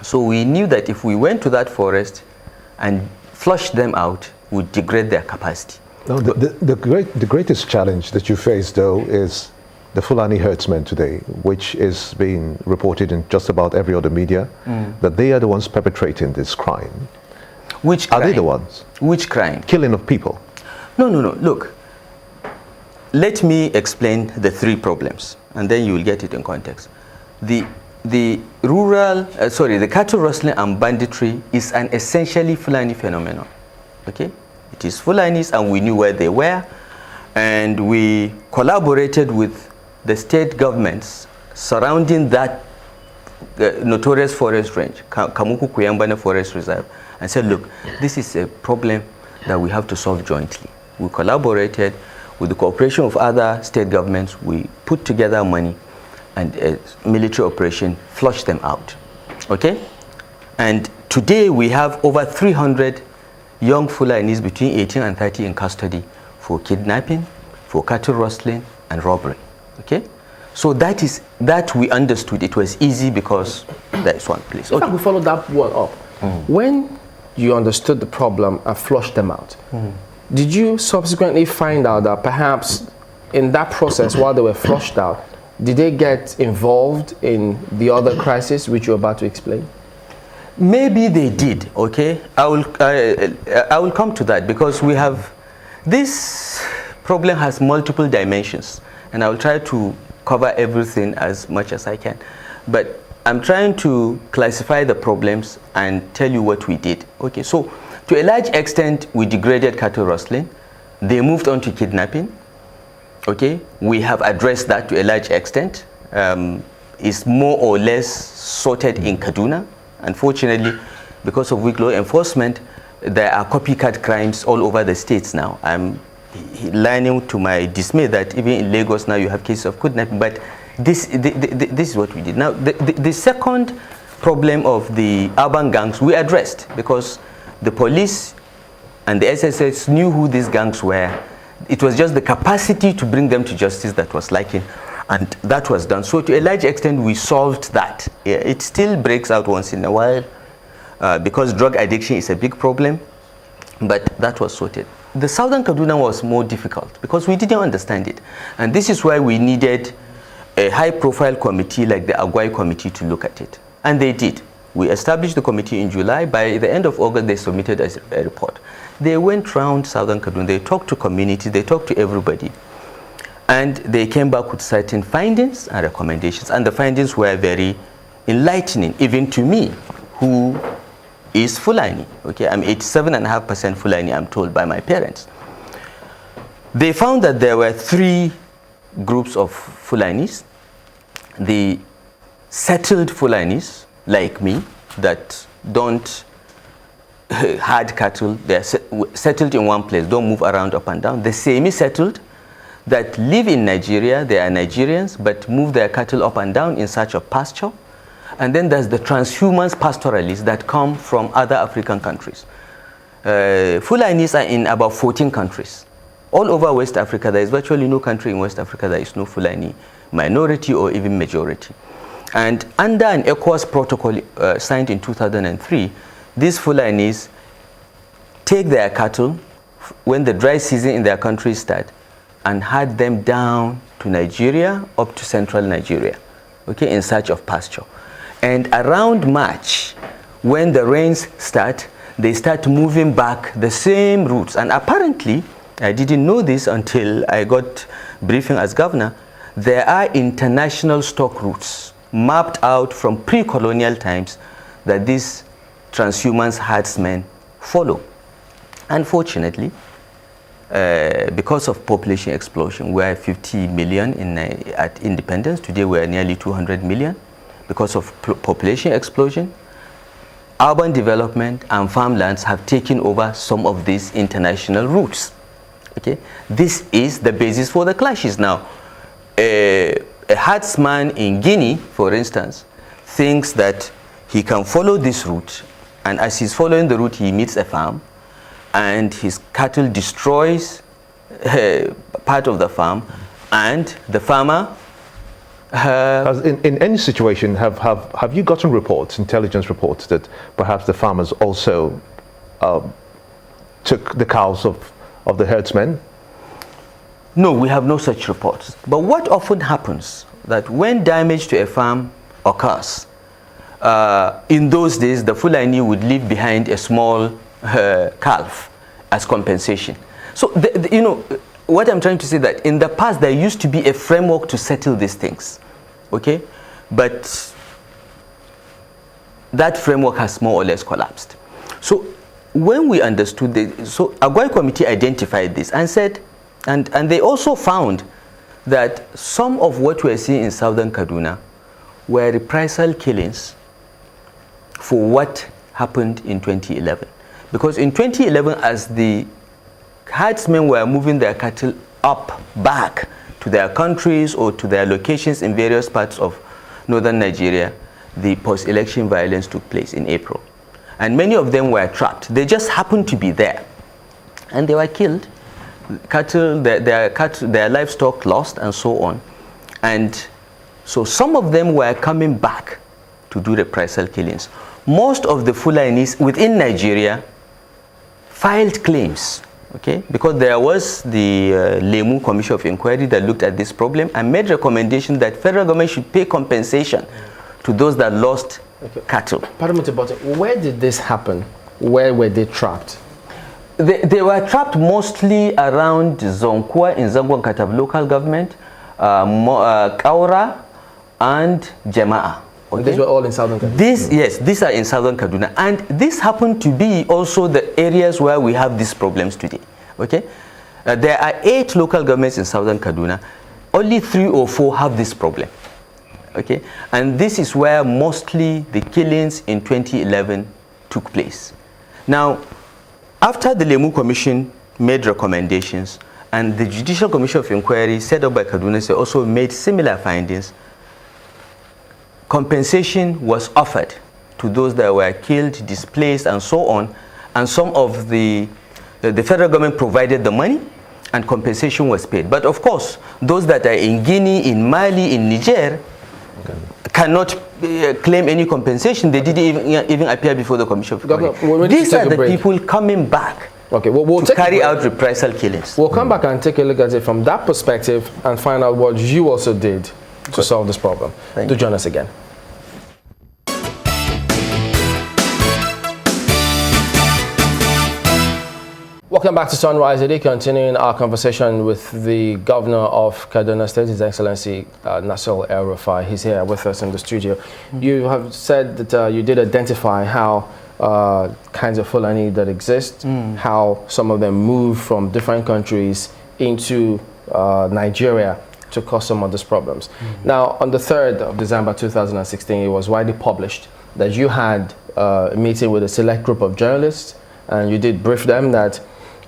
So we knew that if we went to that forest and flushed them out, would degrade their capacity. No, the greatest challenge that you face, though, is the Fulani herdsmen today, which is being reported in just about every other media, that they are the ones perpetrating this crime. Which crime? Are they the ones? Which crime? Killing of people. No. Look, let me explain the three problems, and then you will get it in context. The cattle rustling and banditry is an essentially Fulani phenomenon. Okay, it is Fulanis, and we knew where they were, and we collaborated with the state governments surrounding that notorious forest range, Kamuku Kuyambana Forest Reserve, and said, look, this is a problem that we have to solve jointly. We collaborated with the cooperation of other state governments. We put together money and a military operation, flushed them out. Okay? And today we have over 300 young Fulanis between 18 and 30 in custody for kidnapping, for cattle rustling, and robbery. Okay? So that we understood. It was easy because there is one place. Okay. We followed that one up. When you understood the problem and flushed them out, did you subsequently find out that perhaps in that process, while they were flushed out, did they get involved in the other crisis which you're about to explain? Maybe they did. Okay, I will come to that, because we have this problem has multiple dimensions, and I will try to cover everything as much as I can. But I'm trying to classify the problems and tell you what we did. Okay, so to a large extent, we degraded cattle rustling. They moved on to kidnapping. Okay, we have addressed that to a large extent. It's more or less sorted in Kaduna. Unfortunately, because of weak law enforcement, there are copycat crimes all over the states now. I'm learning to my dismay that even in Lagos now you have cases of kidnapping, but this is what we did. Now, the second problem of the urban gangs we addressed, because the police and the SSS knew who these gangs were. It was just the capacity to bring them to justice that was lacking, and that was done. So to a large extent, we solved that. It still breaks out once in a while because drug addiction is a big problem, but that was sorted. The southern Kaduna was more difficult because we didn't understand it, and this is why we needed a high-profile committee like the Agwai committee to look at it, and they did. We established the committee in July. By the end of August, they submitted a report. They went round southern Kaduna, they talked to communities, they talked to everybody, and they came back with certain findings and recommendations, and the findings were very enlightening, even to me, who is Fulani. Okay, I'm 87.5% Fulani, I'm told by my parents. They found that there were three groups of Fulanis: the settled Fulanis, like me, that don't herd cattle, they're settled in one place, don't move around up and down. The semi-settled that live in Nigeria, they are Nigerians, but move their cattle up and down in search of pasture. And then there's the transhumans pastoralists that come from other African countries. Fulanis are in about 14 countries. All over West Africa, there is virtually no country in West Africa that is no Fulani minority or even majority. And under an ECOWAS protocol signed in 2003, these Fulanis take their cattle when the dry season in their country starts and herd them down to Nigeria, up to central Nigeria, okay, in search of pasture. And around March, when the rains start, they start moving back the same routes. And apparently, I didn't know this until I got briefing as governor, there are international stock routes mapped out from pre-colonial times that these transhumans herdsmen follow. Unfortunately, because of population explosion, we are 50 million at independence. Today we are nearly 200 million. Because of population explosion, urban development and farmlands have taken over some of these international routes. Okay, this is the basis for the clashes. Now, a herdsman in Guinea, for instance, thinks that he can follow this route, and as he's following the route, he meets a farm, and his cattle destroys part of the farm, and the farmer Because in any situation, have you gotten reports, intelligence reports, that perhaps the farmers also took the cows of the herdsmen? No, we have no such reports. But what often happens, that when damage to a farm occurs, in those days, the Fulani would leave behind a small calf as compensation. So, you know, what I'm trying to say that in the past, there used to be a framework to settle these things, okay? But that framework has more or less collapsed. So, when we understood this, so Agwai Committee identified this and said, and they also found that some of what we're seeing in southern Kaduna were reprisal killings for what happened in 2011. Because in 2011, as the herdsmen were moving their cattle back to their countries or to their locations in various parts of northern Nigeria, the post-election violence took place in April. And many of them were trapped. They just happened to be there. And they were killed. Cattle, their livestock lost, and so on. And so some of them were coming back to do reprisal killings. Most of the Fulanis within Nigeria filed claims, okay, because there was the Lemu Commission of Inquiry that looked at this problem and made recommendation that federal government should pay compensation to those that lost cattle. Pardon me, but where did this happen? Where were they trapped? They were trapped mostly around Zonkwa in Zangwan Katab local government, Kaura, and Jema'a. Okay? These were all in southern Kaduna? Yes, these are in southern Kaduna. And this happened to be also the areas where we have these problems today. Okay? There are 8 local governments in southern Kaduna. Only 3 or 4 have this problem. Okay? And this is where mostly the killings in 2011 took place. Now, after the Lemu Commission made recommendations and the Judicial Commission of Inquiry set up by Kaduna State also made similar findings, compensation was offered to those that were killed, displaced, and so on. And some of the federal government provided the money and compensation was paid. But of course, those that are in Guinea, in Mali, in Niger, cannot claim any compensation. They didn't even appear before the Commission of Inquiry. These are the people coming back to carry out reprisal killings. We'll come back and take a look at it from that perspective and find out what you also did to solve this problem. Do join us again. Welcome back to Sunrise Today, continuing our conversation with the Governor of Kaduna State, His Excellency Nasir El-Rufai. He's here with us in the studio. You have said that you did identify how kinds of Fulani that exist, how some of them move from different countries into Nigeria to cause some of these problems. Now, on the 3rd of December 2016, it was widely published that you had a meeting with a select group of journalists, and you did brief them that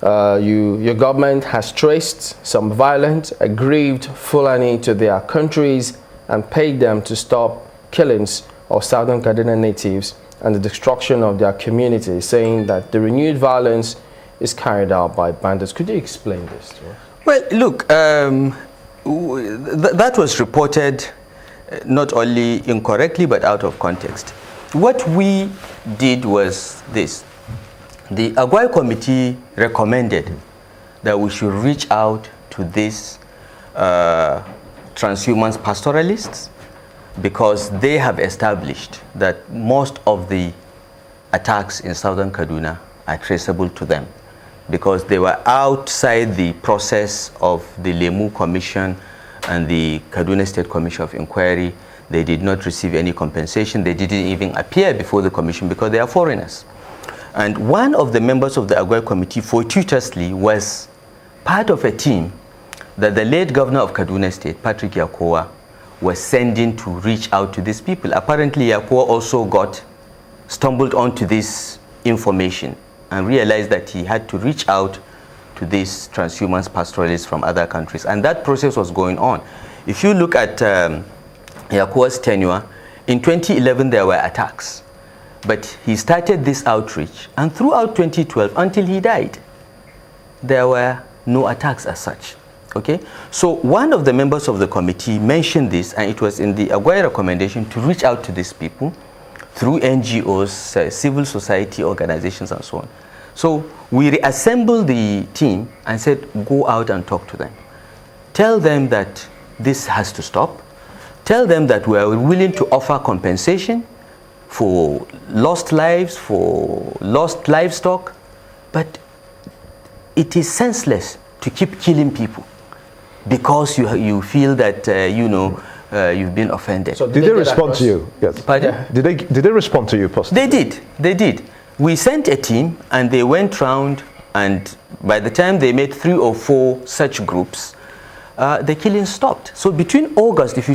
your government has traced some violent, aggrieved Fulani to their countries and paid them to stop killings of southern Kaduna natives and the destruction of their communities, saying that the renewed violence is carried out by bandits. Could you explain this to us? Well, look, that was reported not only incorrectly but out of context. What we did was this. The Agwai Committee recommended that we should reach out to these transhumance pastoralists because they have established that most of the attacks in southern Kaduna are traceable to them because they were outside the process of the Lemu Commission and the Kaduna State Commission of Inquiry. They did not receive any compensation. They didn't even appear before the commission because they are foreigners. And one of the members of the Agwai Committee fortuitously was part of a team that the late governor of Kaduna State, Patrick Yakowa, was sending to reach out to these people. Apparently, Yakowa also stumbled onto this information and realized that he had to reach out to these transhumance pastoralists from other countries. And that process was going on. If you look at Yakowa's tenure, in 2011 there were attacks. But he started this outreach, and throughout 2012, until he died, there were no attacks as such. Okay, so one of the members of the committee mentioned this, and it was in the Aguirre recommendation to reach out to these people through NGOs, civil society organizations, and so on. So we reassembled the team and said, go out and talk to them. Tell them that this has to stop. Tell them that we are willing to offer compensation for lost lives, for lost livestock, but it is senseless to keep killing people because you feel that you've been offended. So did they respond to you? Yes. Pardon? Yeah. Did they respond to you positively? They did. We sent a team and they went round, and by the time they made 3 or 4 such groups, the killing stopped. So between August, if you